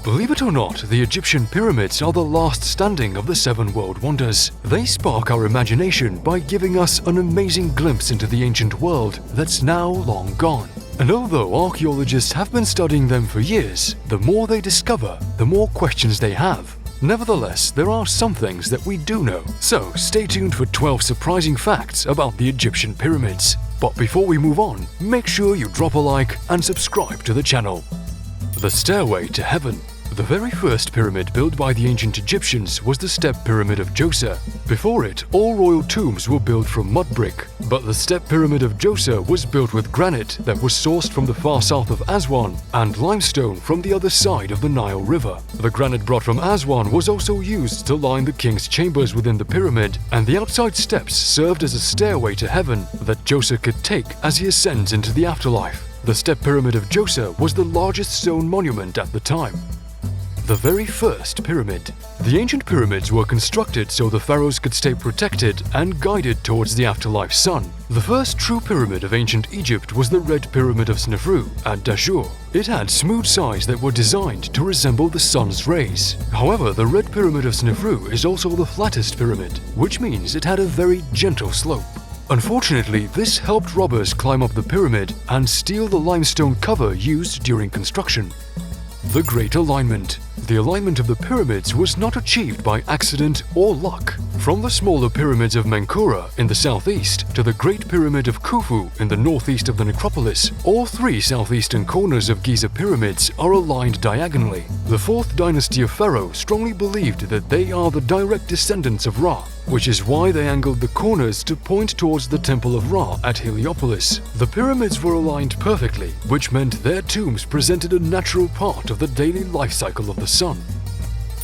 Believe it or not, the Egyptian pyramids are the last standing of the 7 world wonders. They spark our imagination by giving us an amazing glimpse into the ancient world that's now long gone. And although archaeologists have been studying them for years, the more they discover, the more questions they have. Nevertheless, there are some things that we do know. So stay tuned for 12 surprising facts about the Egyptian pyramids. But before we move on, make sure you drop a like and subscribe to the channel. The Stairway to Heaven. The very first pyramid built by the ancient Egyptians was the Step Pyramid of Djoser. Before it, all royal tombs were built from mud brick, but the Step Pyramid of Djoser was built with granite that was sourced from the far south of Aswan and limestone from the other side of the Nile River. The granite brought from Aswan was also used to line the king's chambers within the pyramid, and the outside steps served as a stairway to heaven that Djoser could take as he ascends into the afterlife. The Step Pyramid of Djoser was the largest stone monument at the time. The very first pyramid. The ancient pyramids were constructed so the pharaohs could stay protected and guided towards the afterlife sun. The first true pyramid of ancient Egypt was the Red Pyramid of Snefru at Dahshur. It had smooth sides that were designed to resemble the sun's rays. However, the Red Pyramid of Snefru is also the flattest pyramid, which means it had a very gentle slope. Unfortunately, this helped robbers climb up the pyramid and steal the limestone cover used during construction. The Great Alignment. The alignment of the pyramids was not achieved by accident or luck. From the smaller pyramids of Menkaure in the southeast to the Great Pyramid of Khufu in the northeast of the necropolis, all 3 southeastern corners of Giza pyramids are aligned diagonally. The 4th dynasty of Pharaoh strongly believed that they are the direct descendants of Ra, which is why they angled the corners to point towards the Temple of Ra at Heliopolis. The pyramids were aligned perfectly, which meant their tombs presented a natural part of the daily life cycle of the sun.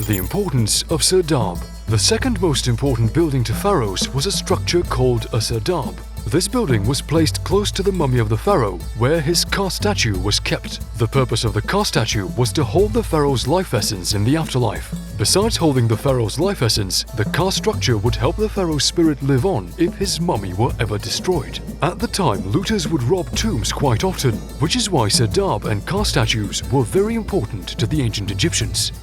The importance of Serdab. The second most important building to pharaohs was a structure called a Serdab. This building was placed close to the mummy of the pharaoh, where his car statue was kept. The purpose of the car statue was to hold the pharaoh's life essence in the afterlife. Besides holding the pharaoh's life essence, the car structure would help the pharaoh's spirit live on if his mummy were ever destroyed. At the time, looters would rob tombs quite often, which is why Serdab and car statues were very important to the ancient Egyptians.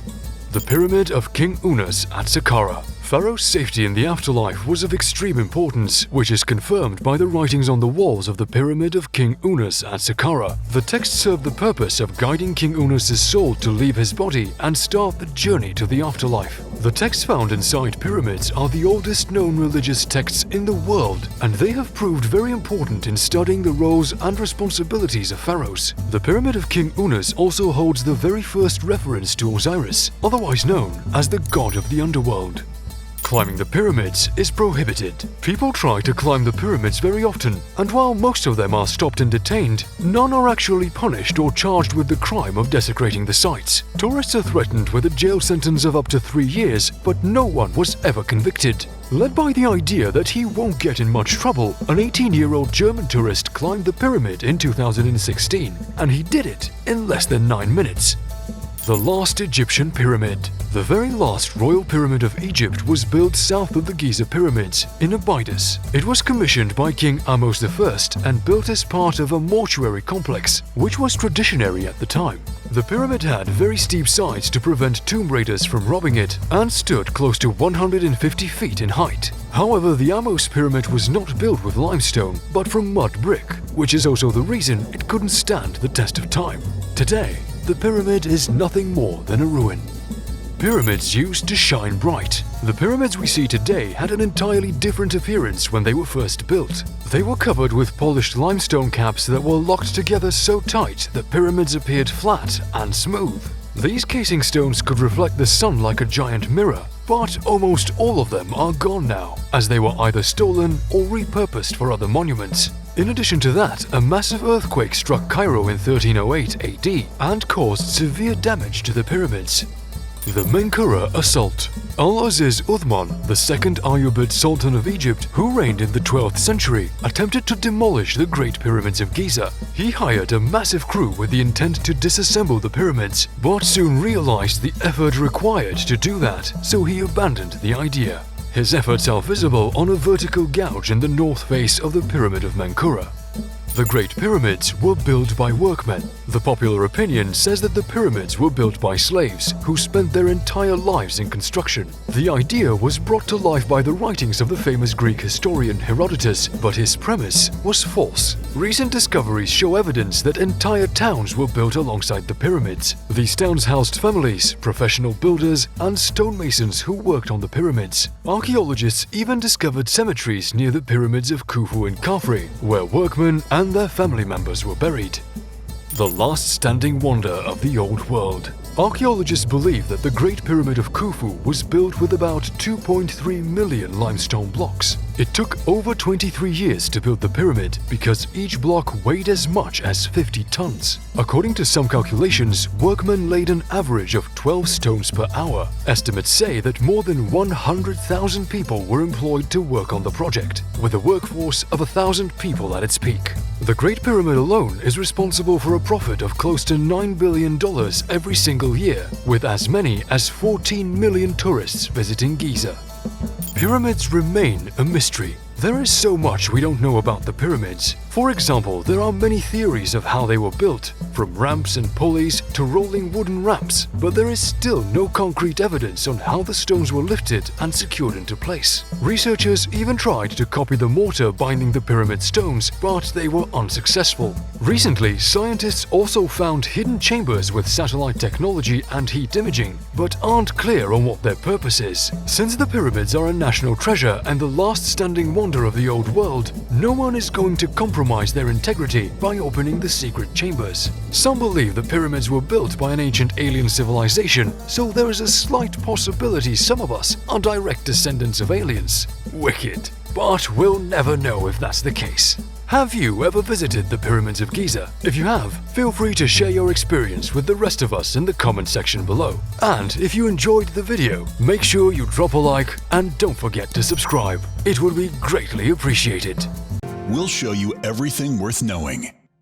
The Pyramid of King Unas at Saqqara. Pharaoh's safety in the afterlife was of extreme importance, which is confirmed by the writings on the walls of the Pyramid of King Unas at Saqqara. The text served the purpose of guiding King Unas' soul to leave his body and start the journey to the afterlife. The texts found inside pyramids are the oldest known religious texts in the world, and they have proved very important in studying the roles and responsibilities of pharaohs. The Pyramid of King Unas also holds the very first reference to Osiris, otherwise known as the god of the underworld. Climbing the pyramids is prohibited. People try to climb the pyramids very often, and while most of them are stopped and detained, none are actually punished or charged with the crime of desecrating the sites. Tourists are threatened with a jail sentence of up to 3 years, but no one was ever convicted. Led by the idea that he won't get in much trouble, an 18-year-old German tourist climbed the pyramid in 2016, and he did it in less than 9 minutes. The last Egyptian pyramid. The very last royal pyramid of Egypt was built south of the Giza pyramids, in Abydos. It was commissioned by King Ahmose I and built as part of a mortuary complex, which was traditionary at the time. The pyramid had very steep sides to prevent tomb raiders from robbing it, and stood close to 150 feet in height. However, the Ahmose pyramid was not built with limestone, but from mud brick, which is also the reason it couldn't stand the test of time. Today, the pyramid is nothing more than a ruin. Pyramids used to shine bright. The pyramids we see today had an entirely different appearance when they were first built. They were covered with polished limestone caps that were locked together so tight that pyramids appeared flat and smooth. These casing stones could reflect the sun like a giant mirror, but almost all of them are gone now, as they were either stolen or repurposed for other monuments. In addition to that, a massive earthquake struck Cairo in 1308 AD and caused severe damage to the pyramids. The Menkaure Assault. Al-Aziz Uthman, the second Ayyubid Sultan of Egypt, who reigned in the 12th century, attempted to demolish the Great Pyramids of Giza. He hired a massive crew with the intent to disassemble the pyramids, but soon realized the effort required to do that, so he abandoned the idea. His efforts are visible on a vertical gouge in the north face of the Pyramid of Menkaure. The Great Pyramids were built by workmen. The popular opinion says that the pyramids were built by slaves who spent their entire lives in construction. The idea was brought to life by the writings of the famous Greek historian Herodotus, but his premise was false. Recent discoveries show evidence that entire towns were built alongside the pyramids. These towns housed families, professional builders, and stonemasons who worked on the pyramids. Archaeologists even discovered cemeteries near the pyramids of Khufu and Khafre, where workmen and their family members were buried. The last standing wonder of the Old World. Archaeologists believe that the Great Pyramid of Khufu was built with about 2.3 million limestone blocks. It took over 23 years to build the pyramid because each block weighed as much as 50 tons. According to some calculations, workmen laid an average of 12 stones per hour. Estimates say that more than 100,000 people were employed to work on the project, with a workforce of 1,000 people at its peak. The Great Pyramid alone is responsible for a profit of close to $9 billion every single year, with as many as 14 million tourists visiting Giza. Pyramids remain a mystery. There is so much we don't know about the pyramids. For example, there are many theories of how they were built, from ramps and pulleys to rolling wooden ramps, but there is still no concrete evidence on how the stones were lifted and secured into place. Researchers even tried to copy the mortar binding the pyramid stones, but they were unsuccessful. Recently, scientists also found hidden chambers with satellite technology and heat imaging, but aren't clear on what their purpose is. Since the pyramids are a national treasure and the last standing wonder of the old world, no one is going to compromise their integrity by opening the secret chambers. Some believe the pyramids were built by an ancient alien civilization, so there is a slight possibility some of us are direct descendants of aliens. Wicked. But we'll never know if that's the case. Have you ever visited the pyramids of Giza? If you have, feel free to share your experience with the rest of us in the comment section below. And if you enjoyed the video, make sure you drop a like and don't forget to subscribe. It would be greatly appreciated. We'll show you everything worth knowing.